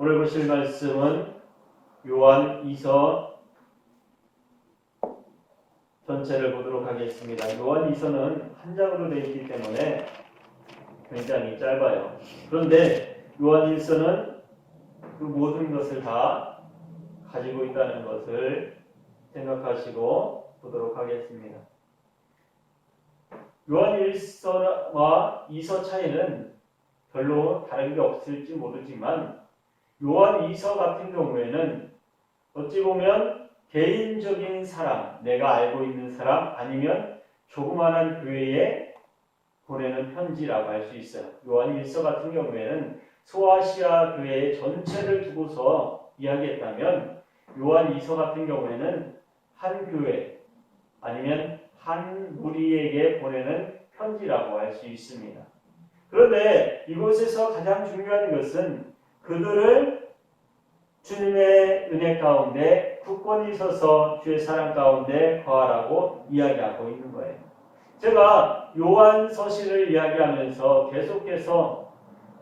오늘 보실 말씀은 요한 2서 전체를 보도록 하겠습니다. 요한 2서는 한 장으로 되어 있기 때문에 굉장히 짧아요. 그런데 요한 1서는 그 모든 것을 다 가지고 있다는 것을 생각하시고 보도록 하겠습니다. 요한 1서와 2서 차이는 별로 다른 게 없을지 모르지만 요한 2서 같은 경우에는 어찌 보면 개인적인 사람, 내가 알고 있는 사람 아니면 조그마한 교회에 보내는 편지라고 할 수 있어요. 요한 1서 같은 경우에는 소아시아 교회 전체를 두고서 이야기했다면 요한 2서 같은 경우에는 한 교회 아니면 한 무리에게 보내는 편지라고 할 수 있습니다. 그런데 이곳에서 가장 중요한 것은 그들을 주님의 은혜 가운데 굳건히 서서 주의 사랑 가운데 거하라고 이야기하고 있는 거예요. 제가 요한 서신을 이야기하면서 계속해서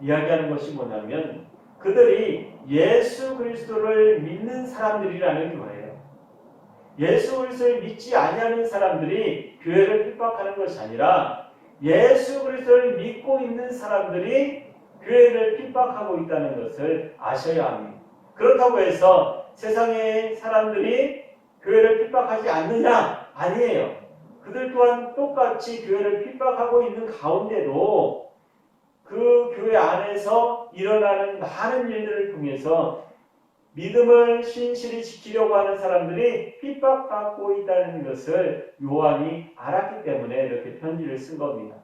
이야기하는 것이 뭐냐면 그들이 예수 그리스도를 믿는 사람들이라는 거예요. 예수 그리스도를 믿지 아니하는 사람들이 교회를 핍박하는 것이 아니라 예수 그리스도를 믿고 있는 사람들이 교회를 핍박하고 있다는 것을 아셔야 합니다. 그렇다고 해서 세상의 사람들이 교회를 핍박하지 않느냐? 아니에요. 그들 또한 똑같이 교회를 핍박하고 있는 가운데도 그 교회 안에서 일어나는 많은 일들을 통해서 믿음을 신실히 지키려고 하는 사람들이 핍박받고 있다는 것을 요한이 알았기 때문에 이렇게 편지를 쓴 겁니다.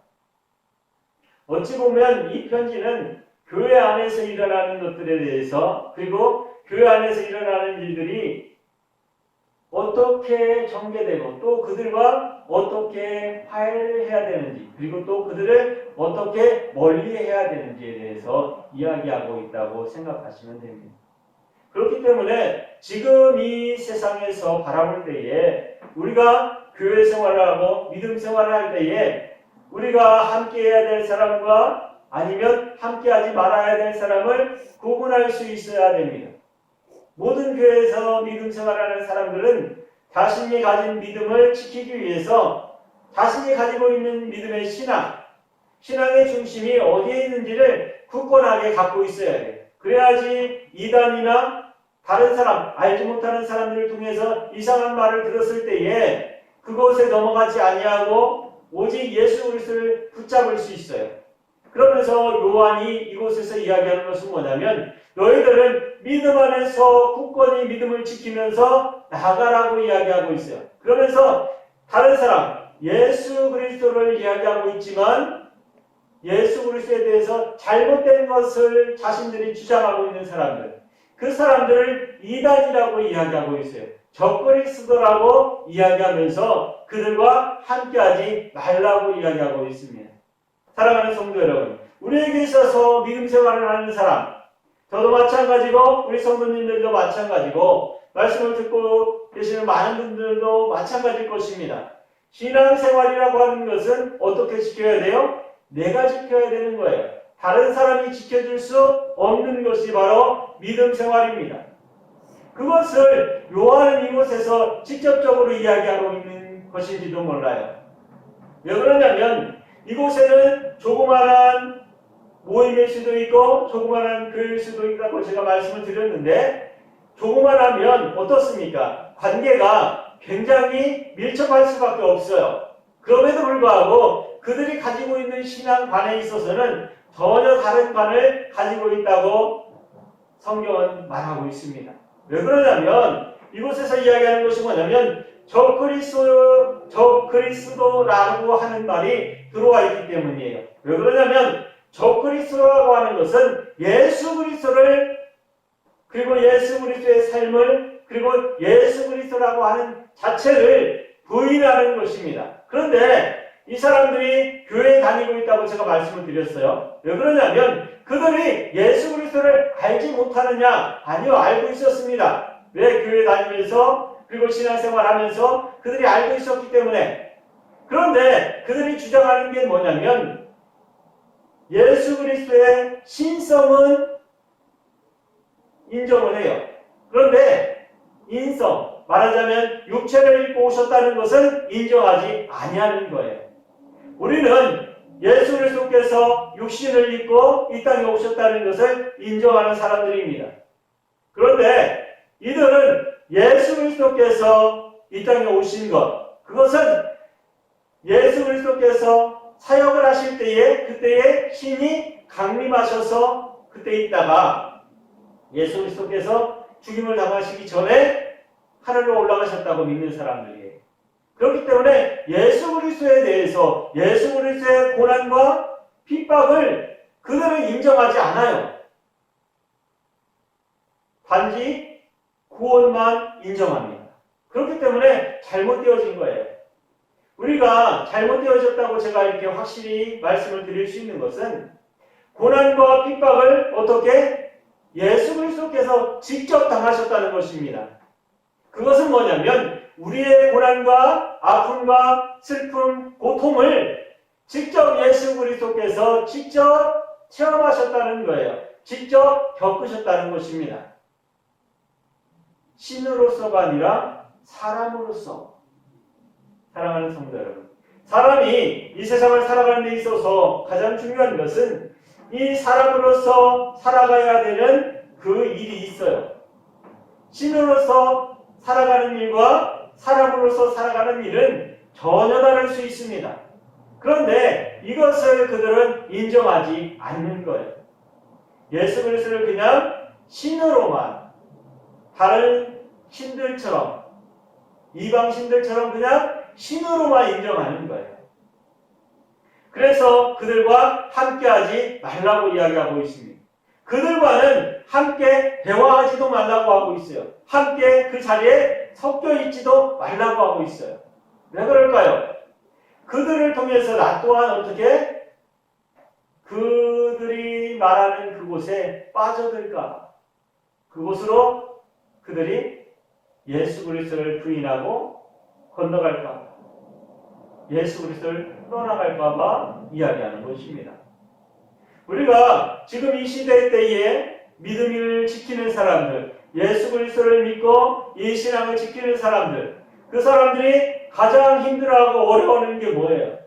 어찌 보면 이 편지는 교회 안에서 일어나는 것들에 대해서 그리고 교회 안에서 일어나는 일들이 어떻게 전개되고 또 그들과 어떻게 화해를 해야 되는지 그리고 또 그들을 어떻게 멀리해야 되는지에 대해서 이야기하고 있다고 생각하시면 됩니다. 그렇기 때문에 지금 이 세상에서 바라볼 때에 우리가 교회 생활을 하고 믿음 생활을 할 때에 우리가 함께 해야 될 사람과 아니면 함께 하지 말아야 될 사람을 구분할 수 있어야 됩니다. 모든 교회에서 믿음 생활하는 사람들은 자신이 가진 믿음을 지키기 위해서 자신이 가지고 있는 믿음의 신앙의 중심이 어디에 있는지를 굳건하게 갖고 있어야 돼요. 그래야지 이단이나 다른 사람, 알지 못하는 사람들을 통해서 이상한 말을 들었을 때에 그것에 넘어가지 아니하고 오직 예수 그리스도를 붙잡을 수 있어요. 그러면서 요한이 이곳에서 이야기하는 것은 뭐냐면 너희들은 믿음 안에서 굳건히 믿음을 지키면서 나아가라고 이야기하고 있어요. 그러면서 다른 사람, 예수 그리스도를 이야기하고 있지만 예수 그리스도에 대해서 잘못된 것을 자신들이 주장하고 있는 사람들, 그 사람들을 이단이라고 이야기하고 있어요. 적그리스도라고 이야기하면서 그들과 함께하지 말라고 이야기하고 있습니다. 사랑하는 성도 여러분, 우리에게 있어서 믿음 생활을 하는 사람, 저도 마찬가지고 우리 성도님들도 마찬가지고 말씀을 듣고 계시는 많은 분들도 마찬가지일 것입니다. 신앙생활이라고 하는 것은 어떻게 지켜야 돼요? 내가 지켜야 되는 거예요. 다른 사람이 지켜줄 수 없는 것이 바로 믿음 생활입니다. 그것을 요한은 이곳에서 직접적으로 이야기하고 있는 것인지도 몰라요. 왜 그러냐면 이곳에는 조그마한 모임일 수도 있고 조그마한 교회일 수도 있다고 제가 말씀을 드렸는데 조그마하면 어떻습니까? 관계가 굉장히 밀접할 수밖에 없어요. 그럼에도 불구하고 그들이 가지고 있는 신앙관에 있어서는 전혀 다른 관을 가지고 있다고 성경은 말하고 있습니다. 왜 그러냐면 이곳에서 이야기하는 것이 뭐냐면 적그리스도라고 하는 말이 들어와 있기 때문이에요. 왜 그러냐면 적그리스도라고 하는 것은 예수 그리스도를 그리고 예수 그리스도의 삶을 그리고 예수 그리스도라고 하는 자체를 부인하는 것입니다. 그런데 이 사람들이 교회에 다니고 있다고 제가 말씀을 드렸어요. 왜 그러냐면 그들이 예수 그리스도를 알지 못하느냐? 아니요, 알고 있었습니다. 왜? 교회 다니면서 그리고 신앙생활하면서 그들이 알고 있었기 때문에. 그런데 그들이 주장하는 게 뭐냐면 예수 그리스도의 신성은 인정을 해요. 그런데 인성, 말하자면 육체를 입고 오셨다는 것은 인정하지 아니하는 거예요. 우리는 예수 그리스도께서 육신을 입고 이 땅에 오셨다는 것을 인정하는 사람들입니다. 그런데 이들은 예수 그리스도께서 이 땅에 오신 것, 그것은 예수 그리스도께서 사역을 하실 때에 그때에 신이 강림하셔서 그때 있다가 예수 그리스도께서 죽임을 당하시기 전에 하늘로 올라가셨다고 믿는 사람들이에요. 그렇기 때문에 예수 그리스도에 대해서 예수 그리스도의 고난과 핍박을 그들은 인정하지 않아요. 단지 구원만 인정합니다. 그렇기 때문에 잘못되어진 거예요. 우리가 잘못되어졌다고 제가 이렇게 확실히 말씀을 드릴 수 있는 것은 고난과 핍박을 어떻게 예수 그리스도께서 직접 당하셨다는 것입니다. 그것은 뭐냐면 우리의 고난과 아픔과 슬픔, 고통을 직접 예수 그리스도께서 직접 체험하셨다는 거예요. 직접 겪으셨다는 것입니다. 신으로서가 아니라 사람으로서. 사랑하는 성도 여러분, 사람이 이 세상을 살아가는 데 있어서 가장 중요한 것은 이 사람으로서 살아가야 되는 그 일이 있어요. 신으로서 살아가는 일과 사람으로서 살아가는 일은 전혀 다를 수 있습니다. 그런데 이것을 그들은 인정하지 않는 거예요. 예수 그리스도를 그냥 신으로만, 다른 신들처럼, 이방 신들처럼 그냥 신으로만 인정하는 거예요. 그래서 그들과 함께하지 말라고 이야기하고 있습니다. 그들과는 함께 대화하지도 말라고 하고 있어요. 함께 그 자리에 섞여 있지도 말라고 하고 있어요. 왜 그럴까요? 그들을 통해서 나 또한 어떻게 그들이 말하는 그곳에 빠져들까? 그곳으로 그들이 예수 그리스도를 부인하고 건너갈까? 예수 그리스도를 떠나갈까 봐 이야기하는 것입니다. 우리가 지금 이 시대 때에 믿음을 지키는 사람들, 예수 그리스도를 믿고 이 신앙을 지키는 사람들, 그 사람들이 가장 힘들어하고 어려워하는 게 뭐예요?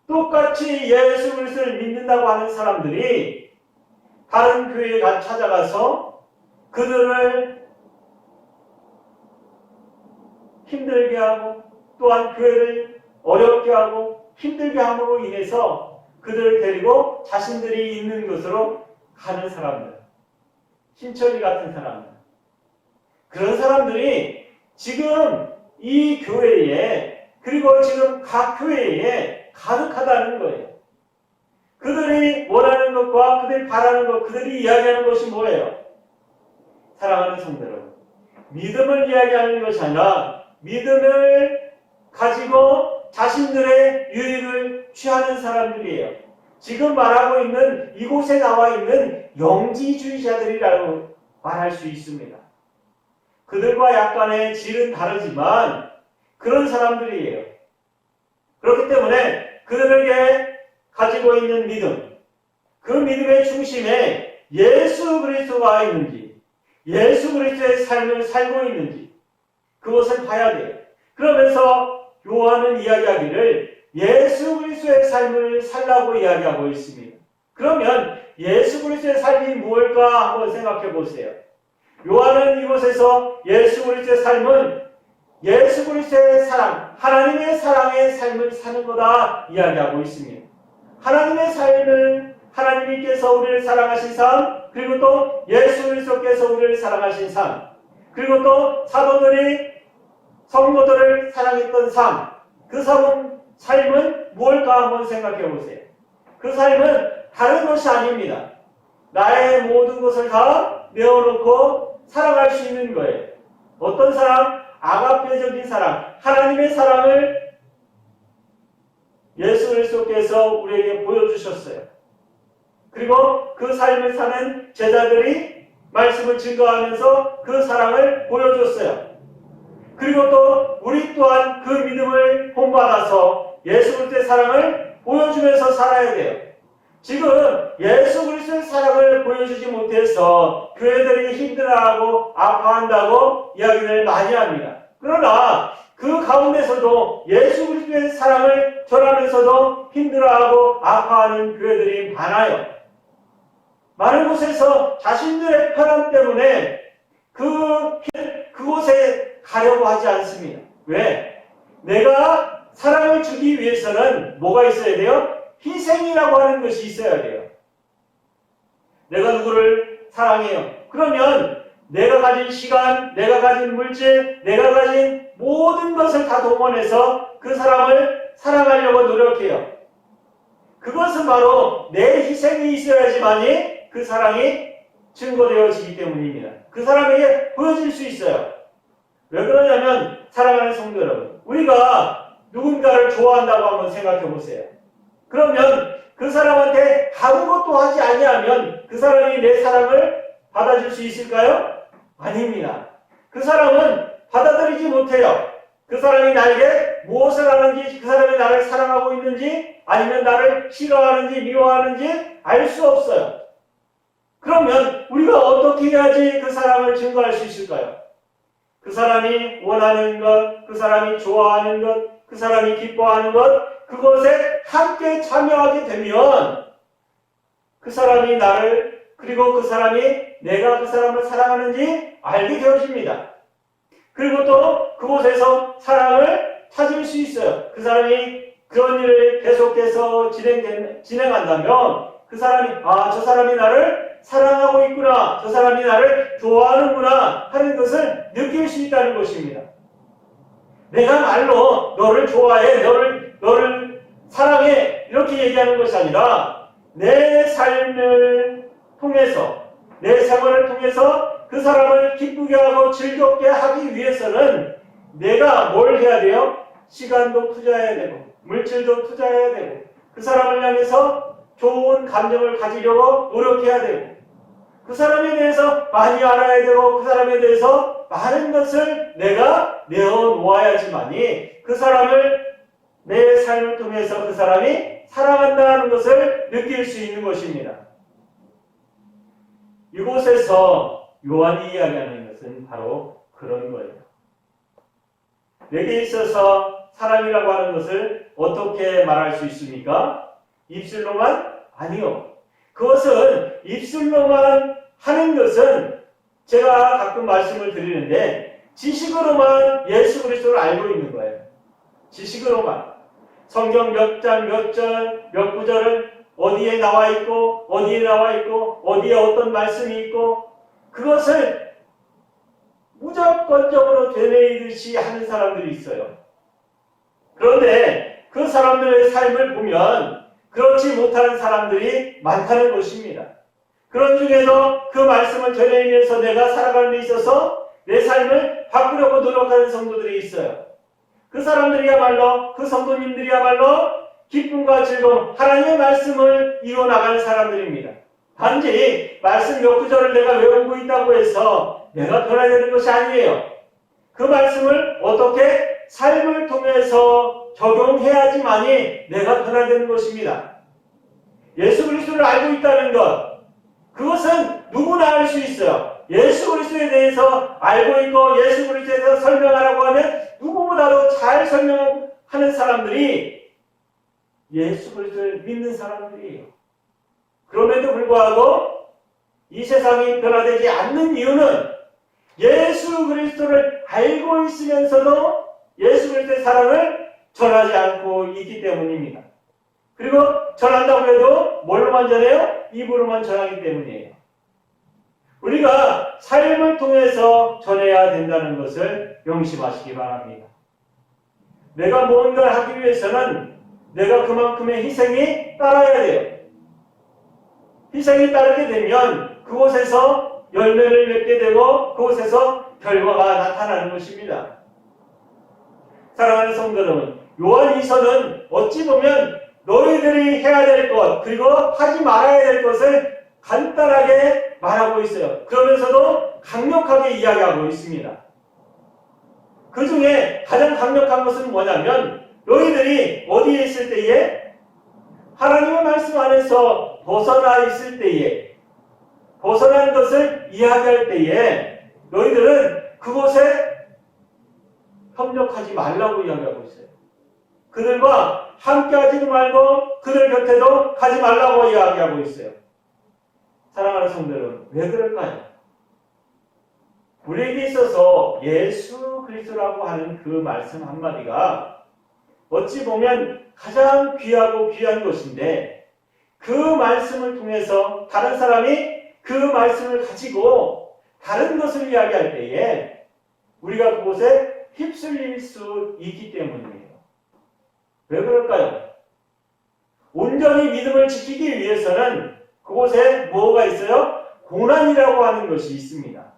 똑같이 예수 그리스도를 믿는다고 하는 사람들이 다른 교회에 찾아가서 그들을 힘들게 하고 또한 교회를 어렵게 하고 힘들게 함으로 인해서 그들을 데리고 자신들이 있는 곳으로 가는 사람들, 신천지 같은 사람들, 그런 사람들이 지금 이 교회에 그리고 지금 각 교회에 가득하다는 거예요. 그들이 원하는 것과 그들이 바라는 것, 그들이 이야기하는 것이 뭐예요? 사랑하는 성도 여러분, 믿음을 이야기하는 것이 아니라 믿음을 가지고 자신들의 유익을 취하는 사람들이에요. 지금 말하고 있는 이곳에 나와 있는 영지주의자들이라고 말할 수 있습니다. 그들과 약간의 질은 다르지만 그런 사람들이에요. 그렇기 때문에 그들에게 가지고 있는 믿음, 그 믿음의 중심에 예수 그리스도가 있는지, 예수 그리스도의 삶을 살고 있는지 그것을 봐야 돼요. 그러면서 요한은 이야기하기를 예수 그리스도의 삶을 살라고 이야기하고 있습니다. 그러면 예수 그리스도의 삶이 무엇일까 한번 생각해 보세요. 요한은 이곳에서 예수 그리스도의 삶은 예수 그리스도의 사랑, 하나님의 사랑의 삶을 사는 거다 이야기하고 있습니다. 하나님의 삶은 하나님께서 우리를 사랑하신 삶, 그리고 또 예수 그리스도께서 우리를 사랑하신 삶, 그리고 또 사도들이 성도들을 사랑했던 삶, 그 삶은 무엇일까 한번 생각해 보세요. 그 삶은 다른 것이 아닙니다. 나의 모든 것을 다 내어놓고 사랑할 수 있는 거예요. 어떤 사랑? 아가페적인 사랑, 하나님의 사랑을 예수 그리스도께서 우리에게 보여주셨어요. 그리고 그 삶을 사는 제자들이 말씀을 증거하면서 그 사랑을 보여줬어요. 그리고 또 우리 또한 그 믿음을 본받아서 예수 그리스도의 사랑을 보여주면서 살아야 돼요. 지금 예수 그리스도의 사랑을 보여주지 못해서 교회들이 힘들어하고 아파한다고 이야기를 많이 합니다. 그러나 그 가운데서도 예수 그리스도의 사랑을 전하면서도 힘들어하고 아파하는 교회들이 많아요. 많은 곳에서 자신들의 편함 때문에 그곳에 가려고 하지 않습니다. 왜? 내가 사랑을 주기 위해서는 뭐가 있어야 돼요? 희생이라고 하는 것이 있어야 돼요. 내가 누구를 사랑해요. 그러면 내가 가진 시간, 내가 가진 물질, 내가 가진 모든 것을 다 동원해서 그 사람을 사랑하려고 노력해요. 그것은 바로 내 희생이 있어야지만이 그 사랑이 증거되어지기 때문입니다. 그 사람에게 보여질 수 있어요. 왜 그러냐면 사랑하는 성도 여러분, 우리가 누군가를 좋아한다고 한번 생각해 보세요. 그러면 그 사람한테 아무것도 하지 아니하면 그 사람이 내 사랑을 받아줄 수 있을까요? 아닙니다. 그 사람은 받아들이지 못해요. 그 사람이 나에게 무엇을 하는지, 그 사람이 나를 사랑하고 있는지, 아니면 나를 싫어하는지, 미워하는지 알 수 없어요. 그러면 우리가 어떻게 해야지 그 사랑을 증거할 수 있을까요? 그 사람이 원하는 것, 그 사람이 좋아하는 것, 그 사람이 기뻐하는 것, 그것에 함께 참여하게 되면 그 사람이 나를, 그리고 그 사람이 내가 그 사람을 사랑하는지 알게 되어집니다. 그리고 또 그곳에서 사랑을 찾을 수 있어요. 그 사람이 그런 일을 계속해서 진행한다면 그 사람이 저 사람이 나를 사랑하고 있구나, 저 사람이 나를 좋아하는구나 하는 것을 느낄 수 있다는 것입니다. 내가 말로 너를 좋아해, 너를 사랑해 이렇게 얘기하는 것이 아니라 내 삶을 통해서, 내 생활을 통해서 그 사람을 기쁘게 하고 즐겁게 하기 위해서는 내가 뭘 해야 돼요? 시간도 투자해야 되고 물질도 투자해야 되고 그 사람을 향해서 좋은 감정을 가지려고 노력해야 되고 그 사람에 대해서 많이 알아야 되고 그 사람에 대해서 많은 것을 내가 내어놓아야지만이 그 사람을 내 삶을 통해서 그 사람이 사랑한다는 것을 느낄 수 있는 것입니다. 이곳에서 요한이 이야기하는 것은 바로 그런 거예요. 내게 있어서 사랑이라고 하는 것을 어떻게 말할 수 있습니까? 입술로만? 아니요. 그것은 입술로만 하는 것은 제가 가끔 말씀을 드리는데 지식으로만 예수 그리스도를 알고 있는 거예요. 지식으로만. 성경 몇 장, 몇 절, 몇 구절을 어디에 나와 있고 어디에 어떤 말씀이 있고 그것을 무조건적으로 되뇌이듯이 하는 사람들이 있어요. 그런데 그 사람들의 삶을 보면 그렇지 못하는 사람들이 많다는 것입니다. 그런 중에도 그 말씀을 되뇌이면서 내가 살아가는 데 있어서 내 삶을 바꾸려고 노력하는 성도들이 있어요. 그 사람들이야말로, 그 성도님들이야말로 기쁨과 즐거움, 하나님의 말씀을 이어나가는 사람들입니다. 단지 말씀 몇 구절을 내가 외우고 있다고 해서 내가 변화되는 것이 아니에요. 그 말씀을 어떻게 삶을 통해서 적용해야지만이 내가 변화되는 것입니다. 예수 그리스도를 알고 있다는 것, 그것은 누구나 알 수 있어요. 예수 그리스도에 대해서 알고 있고 예수 그리스도에 대해서 설명하라고 하면 누구보다도 잘 설명하는 사람들이 예수 그리스도를 믿는 사람들이에요. 그럼에도 불구하고 이 세상이 변화되지 않는 이유는 예수 그리스도를 알고 있으면서도 예수 그리스도의 사랑을 전하지 않고 있기 때문입니다. 그리고 전한다고 해도 뭘로만 전해요? 입으로만 전하기 때문이에요. 우리가 삶을 통해서 전해야 된다는 것을 명심하시기 바랍니다. 내가 무언가를 하기 위해서는 내가 그만큼의 희생이 따라야 돼요. 희생이 따르게 되면 그곳에서 열매를 맺게 되고 그곳에서 결과가 나타나는 것입니다. 사랑하는 성도 여러분, 요한 2서는 어찌 보면 너희들이 해야 될 것 그리고 하지 말아야 될 것을 간단하게 말하고 있어요. 그러면서도 강력하게 이야기하고 있습니다. 그 중에 가장 강력한 것은 뭐냐면 너희들이 어디에 있을 때에 하나님의 말씀 안에서 벗어나 있을 때에, 벗어난 것을 이야기할 때에 너희들은 그곳에 협력하지 말라고 이야기하고 있어요. 그들과 함께 하지도 말고 그들 곁에도 가지 말라고 이야기하고 있어요. 사랑하는 성도 여러분, 왜 그럴까요? 우리에게 있어서 예수 그리스도라고 하는 그 말씀 한마디가 어찌 보면 가장 귀하고 귀한 것인데, 그 말씀을 통해서 다른 사람이 그 말씀을 가지고 다른 것을 이야기할 때에 우리가 그곳에 휩쓸릴 수 있기 때문이에요. 왜 그럴까요? 온전히 믿음을 지키기 위해서는 그곳에 뭐가 있어요? 고난이라고 하는 것이 있습니다.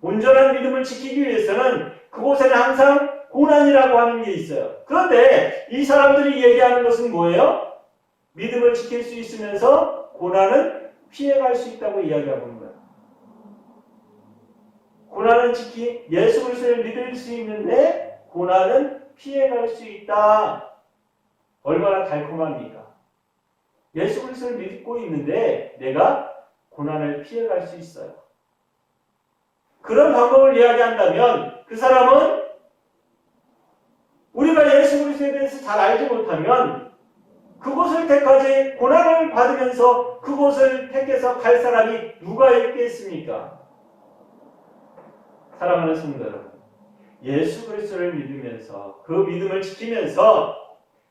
온전한 믿음을 지키기 위해서는 그곳에는 항상 고난이라고 하는 게 있어요. 그런데 이 사람들이 얘기하는 것은 뭐예요? 믿음을 지킬 수 있으면서 고난은 피해갈 수 있다고 이야기하고 있는 거예요. 고난은 예수 그리스도를 믿을 수 있는데 고난은 피해갈 수 있다. 얼마나 달콤합니까? 예수 그리스도를 믿고 있는데 내가 고난을 피해갈 수 있어요. 그런 방법을 이야기한다면 그 사람은 우리가 예수 그리스도에 대해서 잘 알지 못하면 그곳을 택하지, 고난을 받으면서 그곳을 택해서 갈 사람이 누가 있겠습니까? 사랑하는 성도 여러분, 예수 그리스도를 믿으면서 그 믿음을 지키면서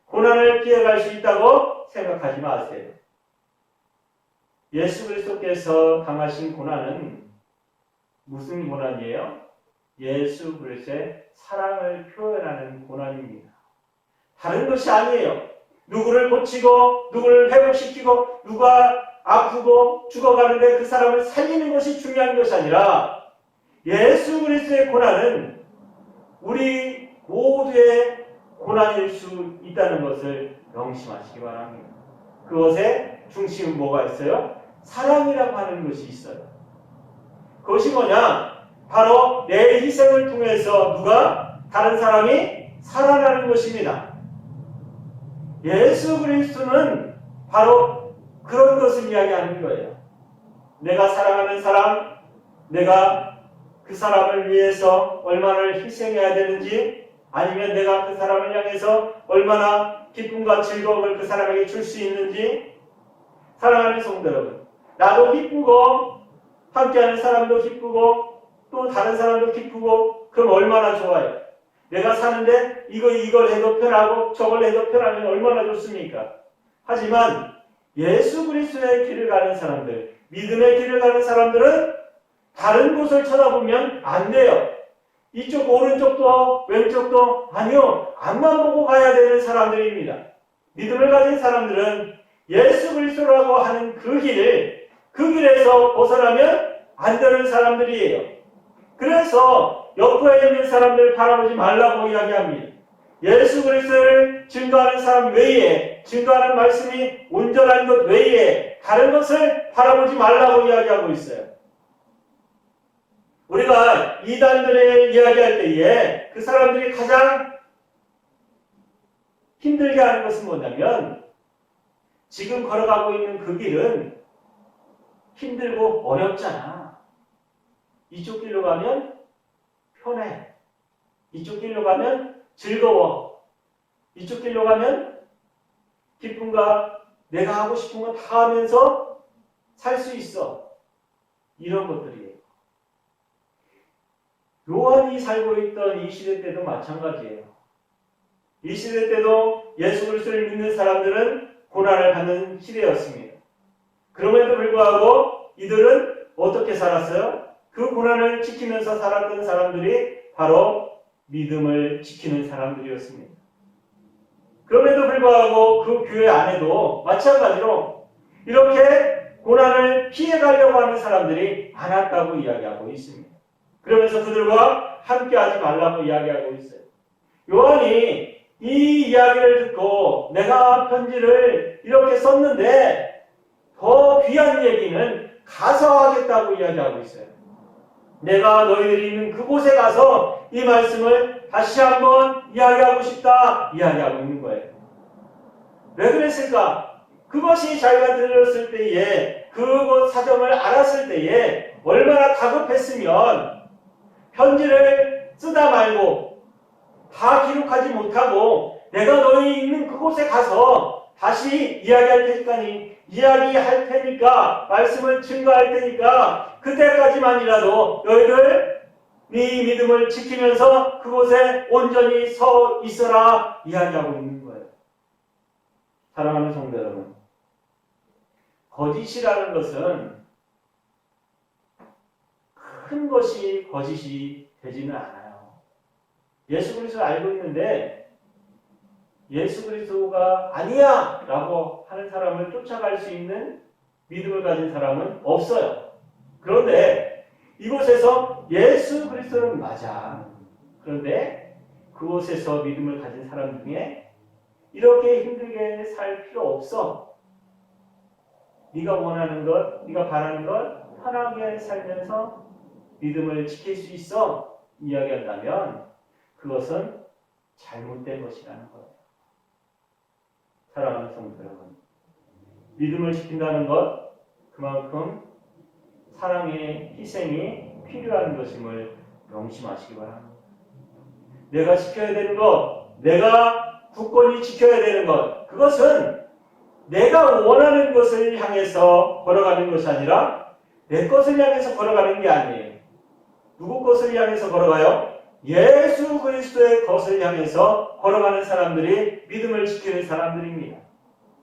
고난을 피해갈 수 있다고 생각하지 마세요. 예수 그리스도께서 당하신 고난은 무슨 고난이에요? 예수 그리스도의 사랑을 표현하는 고난입니다. 다른 것이 아니에요. 누구를 고치고 누구를 회복시키고 누가 아프고 죽어가는데 그 사람을 살리는 것이 중요한 것이 아니라 예수 그리스도의 고난은 우리 모두의 고난일 수 있다는 것을 명심하시기 바랍니다. 그것의 중심은 뭐가 있어요? 사랑이라고 하는 것이 있어요. 그것이 뭐냐? 바로 내 희생을 통해서 다른 사람이 살아나는 것입니다. 예수 그리스도는 바로 그런 것을 이야기하는 거예요. 내가 사랑하는 사람, 내가 그 사람을 위해서 얼마나 희생해야 되는지, 아니면 내가 그 사람을 향해서 얼마나 기쁨과 즐거움을 그 사람에게 줄 수 있는지. 사랑하는 성도 여러분, 나도 기쁘고 함께하는 사람도 기쁘고 또 다른 사람도 기쁘고, 그럼 얼마나 좋아요. 내가 사는데 이걸 해도 편하고 저걸 해도 편하면 얼마나 좋습니까? 하지만 예수 그리스도의 길을 가는 사람들, 믿음의 길을 가는 사람들은 다른 곳을 쳐다보면 안 돼요. 이쪽 오른쪽도 왼쪽도 아니요, 앞만 보고 가야 되는 사람들입니다. 믿음을 가진 사람들은 예수 그리스도라고 하는 그 길에서 벗어나면 안 되는 사람들이에요. 그래서 옆에 있는 사람들을 바라보지 말라고 이야기합니다. 예수 그리스도를 증거하는 사람 외에, 증거하는 말씀이 온전한 것 외에 다른 것을 바라보지 말라고 이야기하고 있어요. 우리가 이단들을 이야기할 때에 그 사람들이 가장 힘들게 하는 것은 뭐냐면, 지금 걸어가고 있는 그 길은 힘들고 어렵잖아. 이쪽 길로 가면 편해. 이쪽 길로 가면 즐거워. 이쪽 길로 가면 기쁨과 내가 하고 싶은 건 다 하면서 살 수 있어. 이런 것들이에요. 요한이 살고 있던 이 시대 때도 마찬가지예요. 이 시대 때도 예수 그리스도를 믿는 사람들은 고난을 받는 시대였습니다. 그럼에도 불구하고 이들은 어떻게 살았어요? 그 고난을 지키면서 살았던 사람들이 바로 믿음을 지키는 사람들이었습니다. 그럼에도 불구하고 그 교회 안에도 마찬가지로 이렇게 고난을 피해가려고 하는 사람들이 많았다고 이야기하고 있습니다. 그러면서 그들과 함께하지 말라고 이야기하고 있어요. 요한이 이 이야기를 듣고 내가 편지를 이렇게 썼는데 더 귀한 얘기는 가서 하겠다고 이야기하고 있어요. 내가 너희들이 있는 그곳에 가서 이 말씀을 다시 한번 이야기하고 싶다 이야기하고 있는 거예요. 왜 그랬을까? 그것이 자기가 들었을 때에 그것 사정을 알았을 때에 얼마나 다급했으면 편지를 쓰다 말고 다 기록하지 못하고 내가 너희 있는 그곳에 가서 다시 이야기할 테니까 말씀을 증거할 테니까 그때까지만이라도 너희들 네 믿음을 지키면서 그곳에 온전히 서 있어라 이야기하고 있는 거예요. 사랑하는 성도 여러분, 거짓이라는 것은 큰 것이 거짓이 되지는 않아요. 예수 그리스도를 알고 있는데 예수 그리스도가 아니야 라고 하는 사람을 쫓아갈 수 있는 믿음을 가진 사람은 없어요. 그런데 이곳에서 예수 그리스도는 맞아. 그런데 그곳에서 믿음을 가진 사람 중에 이렇게 힘들게 살 필요 없어. 네가 원하는 것, 네가 바라는 것 편하게 살면서 믿음을 지킬 수 있어 이야기한다면 그것은 잘못된 것이라는 거예요. 사랑하는 성도 여러분, 믿음을 지킨다는 것 그만큼 사랑의 희생이 필요한 것임을 명심하시기 바랍니다. 내가 지켜야 되는 것, 내가 굳건히 지켜야 되는 것, 그것은 내가 원하는 것을 향해서 걸어가는 것이 아니라 내 것을 향해서 걸어가는 게 아니에요. 누구 것을 향해서 걸어가요? 예수 그리스도의 것을 향해서 걸어가는 사람들이 믿음을 지키는 사람들입니다.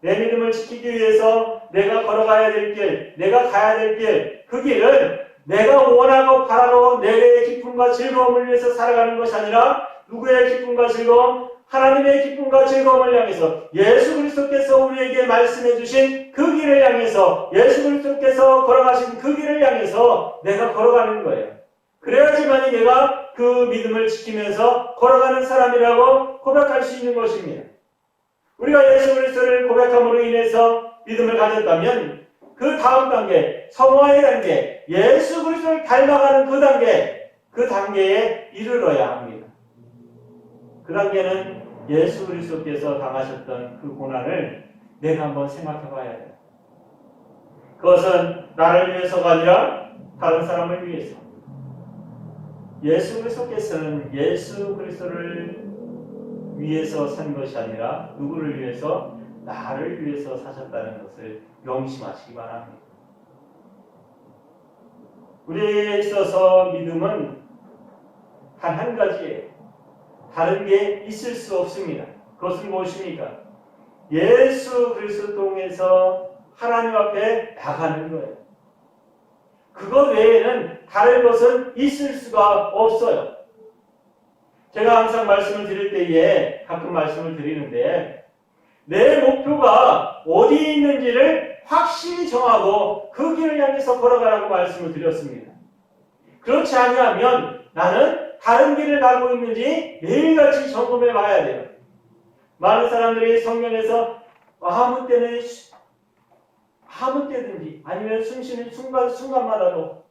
내 믿음을 지키기 위해서 내가 걸어가야 될 길, 내가 가야 될 길, 그 길은 내가 원하고 바라고 내 기쁨과 즐거움을 위해서 살아가는 것이 아니라 누구의 기쁨과 즐거움? 하나님의 기쁨과 즐거움을 향해서 예수 그리스도께서 우리에게 말씀해 주신 그 길을 향해서 예수 그리스도께서 걸어가신 그 길을 향해서 내가 걸어가는 거예요. 그래야지만이 내가 그 믿음을 지키면서 걸어가는 사람이라고 고백할 수 있는 것입니다. 우리가 예수 그리스도를 고백함으로 인해서 믿음을 가졌다면 그 다음 단계, 성화의 단계, 예수 그리스도를 닮아가는 그 단계에 이르러야 합니다. 그 단계는 예수 그리스도께서 당하셨던 그 고난을 내가 한번 생각해 봐야 돼요. 그것은 나를 위해서가 아니라 다른 사람을 위해서. 예수 그리스도께서는 예수 그리스도를 위해서 산 것이 아니라 누구를 위해서? 나를 위해서 사셨다는 것을 명심하시기 바랍니다. 우리에게 있어서 믿음은 단 한 가지예요. 다른 게 있을 수 없습니다. 그것은 무엇입니까? 예수 그리스도 통해서 하나님 앞에 나가는 거예요. 그것 외에는 다른 것은 있을 수가 없어요. 제가 항상 말씀을 드릴 때에 가끔 말씀을 드리는데 내 목표가 어디에 있는지를 확실히 정하고 그 길을 향해서 걸어가라고 말씀을 드렸습니다. 그렇지 아니하면 나는 다른 길을 가고 있는지 매일같이 점검해 봐야 돼요. 많은 사람들이 성경에서 아무 때든지 아니면 숨쉬는 순간마다도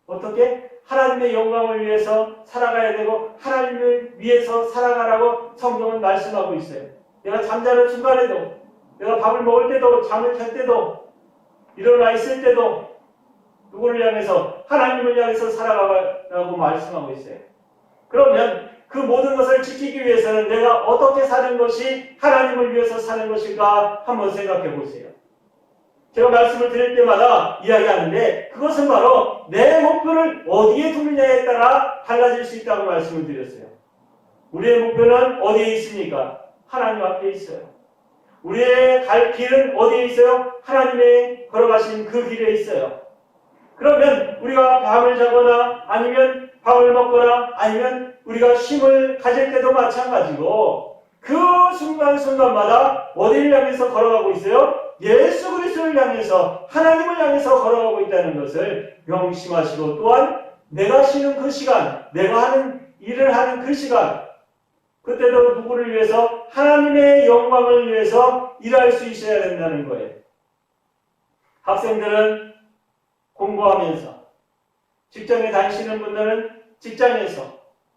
어떻게 하나님의 영광을 위해서 살아가야 되고 하나님을 위해서 살아가라고 성경은 말씀하고 있어요. 내가 잠자는 순간에도, 내가 밥을 먹을 때도, 잠을 잘 때도, 일어나 있을 때도 누구를 향해서? 하나님을 향해서 살아가라고 말씀하고 있어요. 그러면 그 모든 것을 지키기 위해서는 내가 어떻게 사는 것이 하나님을 위해서 사는 것일까 한번 생각해 보세요. 제가 말씀을 드릴 때마다 이야기하는데 그것은 바로 내 목표를 어디에 두느냐에 따라 달라질 수 있다고 말씀을 드렸어요. 우리의 목표는 어디에 있습니까? 하나님 앞에 있어요. 우리의 갈 길은 어디에 있어요? 하나님의 걸어가신 그 길에 있어요. 그러면 우리가 밤을 자거나 아니면 밥을 먹거나 아니면 우리가 쉼을 가질 때도 마찬가지고 그 순간순간마다 어디를 향해서 걸어가고 있어요? 예수 그리스도를 향해서 하나님을 향해서 걸어가고 있다는 것을 명심하시고 또한 내가 쉬는 그 시간, 내가 하는 일을 하는 그 시간 그때도 누구를 위해서? 하나님의 영광을 위해서 일할 수 있어야 된다는 거예요. 학생들은 공부하면서 직장에 다니시는 분들은 직장에서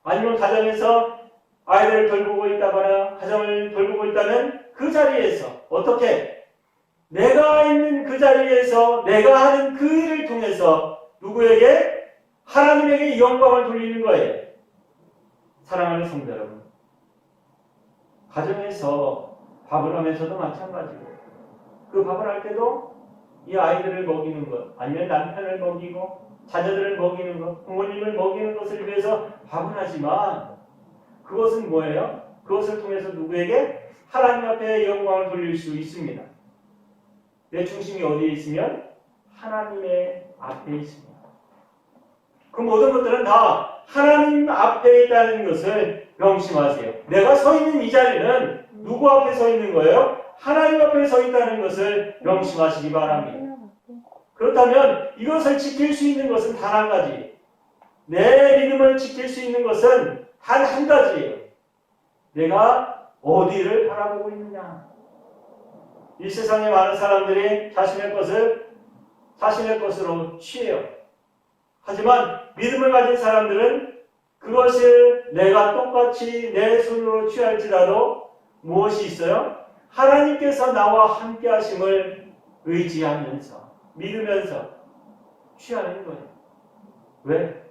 아니면 가정에서 아이들을 돌보고 있다거나 가정을 돌보고 있다면 그 자리에서 어떻게 내가 있는 그 자리에서 내가 하는 그 일을 통해서 누구에게? 하나님에게 영광을 돌리는 거예요. 사랑하는 성도 여러분, 가정에서 밥을 하면서도 마찬가지고 그 밥을 할 때도 이 아이들을 먹이는 것 아니면 남편을 먹이고 자녀들을 먹이는 것, 부모님을 먹이는 것을 위해서 밥을 하지만 그것은 뭐예요? 그것을 통해서 누구에게? 하나님 앞에 영광을 돌릴 수 있습니다. 내 중심이 어디에 있으면? 하나님의 앞에 있습니다. 그 모든 것들은 다 하나님 앞에 있다는 것을 명심하세요. 내가 서 있는 이 자리는 누구 앞에 서 있는 거예요? 하나님 앞에 서 있다는 것을 명심하시기 바랍니다. 그렇다면 이것을 지킬 수 있는 것은 단 한 가지. 내 믿음을 지킬 수 있는 것은 단 한 가지예요. 내가 어디를 바라보고 있느냐. 이 세상에 많은 사람들이 자신의 것을 자신의 것으로 취해요. 하지만 믿음을 가진 사람들은 그것을 내가 똑같이 내 손으로 취할지라도 무엇이 있어요? 하나님께서 나와 함께 하심을 의지하면서 믿으면서 취하는 거예요. 왜?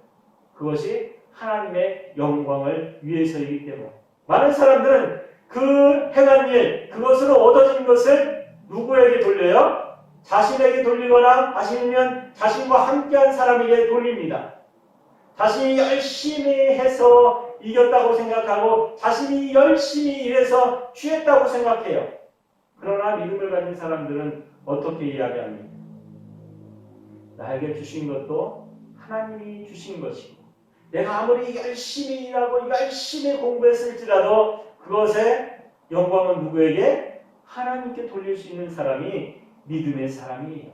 그것이 하나님의 영광을 위해서이기 때문에. 많은 사람들은 그 행한 일, 그것으로 얻어진 것을 누구에게 돌려요? 자신에게 돌리거나 아니면 자신과 함께한 사람에게 돌립니다. 자신이 열심히 해서 이겼다고 생각하고 자신이 열심히 일해서 취했다고 생각해요. 그러나 믿음을 가진 사람들은 어떻게 이야기합니까? 나에게 주신 것도 하나님이 주신 것이고 내가 아무리 열심히 일하고 열심히 공부했을지라도 그것의 영광은 누구에게? 하나님께 돌릴 수 있는 사람이 믿음의 사람이에요.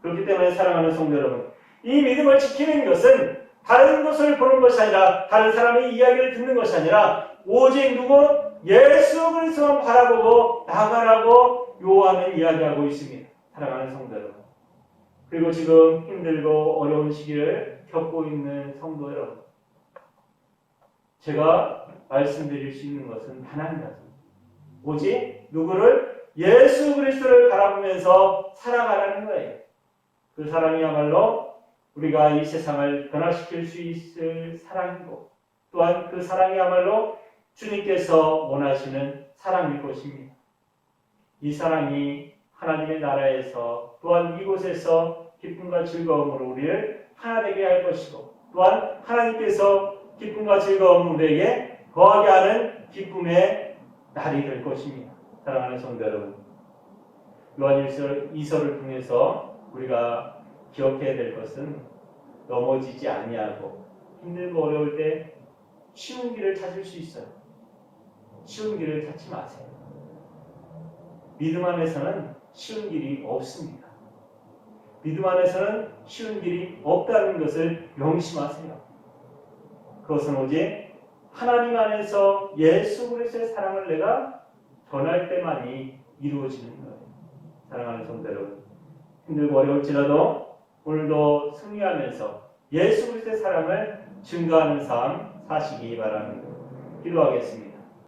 그렇기 때문에 사랑하는 성도 여러분, 이 믿음을 지키는 것은 다른 것을 보는 것이 아니라 다른 사람의 이야기를 듣는 것이 아니라 오직 누구? 예수 그리스도만 바라보고 나가라고 요한은 이야기하고 있습니다. 사랑하는 성도 여러분, 그리고 지금 힘들고 어려운 시기를 겪고 있는 성도 여러분, 제가 말씀드릴 수 있는 것은 단 한 가지. 오직 누구를? 예수 그리스도를 바라보면서 살아가라는 거예요. 그 사랑이야말로 우리가 이 세상을 변화시킬 수 있을 사랑이고 또한 그 사랑이야말로 주님께서 원하시는 사랑일 것입니다. 이 사랑이 하나님의 나라에서 또한 이곳에서 기쁨과 즐거움으로 우리를 하나 되게 할 것이고 또한 하나님께서 기쁨과 즐거움을 우리에게 거하게 하는 기쁨의 날이 될 것입니다. 사랑하는 성도 여러분, 요한 2서를 통해서 우리가 기억해야 될 것은 넘어지지 아니하고 힘들고 어려울 때 쉬운 길을 찾을 수 있어요. 쉬운 길을 찾지 마세요. 믿음 안에서는 쉬운 길이 없습니다. 믿음 안에서는 쉬운 길이 없다는 것을 명심하세요. 그것은 오직 하나님 안에서 예수 그리스도의 사랑을 내가 전할 때만이 이루어지는 거예요. 사랑하는 성도 여러분, 힘들고 어려울지라도 오늘도 승리하면서 예수 그리스도의 사랑을 증거하는 삶 사시기 바랍니다. 기도하겠습니다.